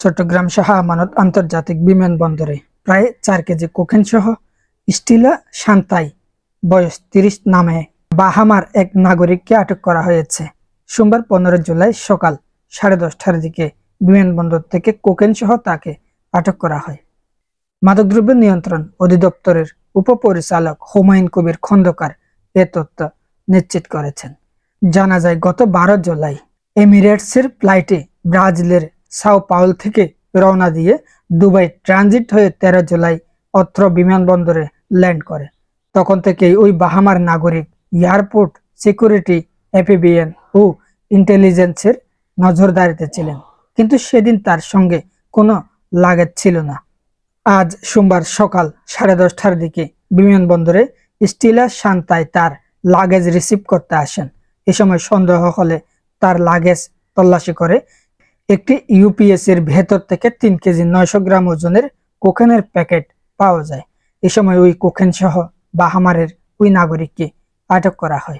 চট্টগ্রাম শাহ আমানত আন্তর্জাতিক বিমানবন্দরে প্রায় 4 কেজি কোকেন সহ স্টিলা শান্তাই বয়স 30 নামে বাহামার এক নাগরিককে আটক করা হয়েছে। সোমবার 15 জুলাই সকাল 10:30টার দিকে বিমানবন্দর থেকে কোকেন সহ তাকে আটক করা হয়। মাদকদ্রব্য নিয়ন্ত্রণ অধিদপ্তরের উপপরিচালক হুমায়ুন কবির খন্দকার এ তথ্য নিশ্চিত করেছেন। জানা যায়, গত 12 জুলাই এমিরেটসের ফ্লাইটে ব্রাজিলের সাও পাউল থেকে রওনা দিয়ে দুবাই ট্রানজিট হয়ে 13 জুলাই অত্র বিমানবন্দরে ল্যান্ড করে। তখন থেকেই ওই বাহামার নাগরিক এয়ারপোর্ট সিকিউরিটি, এফবিএন ও ইন্টেলিজেন্সের নজরদারিতে ছিলেন, কিন্তু সেদিন তার সঙ্গে কোনো লাগেজ ছিল না। আজ সোমবার সকাল 10:30টার দিকে বিমানবন্দরে স্টিলা শান্তাই তার লাগেজ রিসিভ করতে আসেন। এ সময় সন্দেহ হলে তার লাগেজ তল্লাশি করে একটি ইউপিএস এর ভেতর থেকে 3 কেজি 900 গ্রাম ওজনের কোকেনের প্যাকেট পাওয়া যায়। এ সময় ওই কোকেন সহ বাহামারের ওই নাগরিককে আটক করা হয়।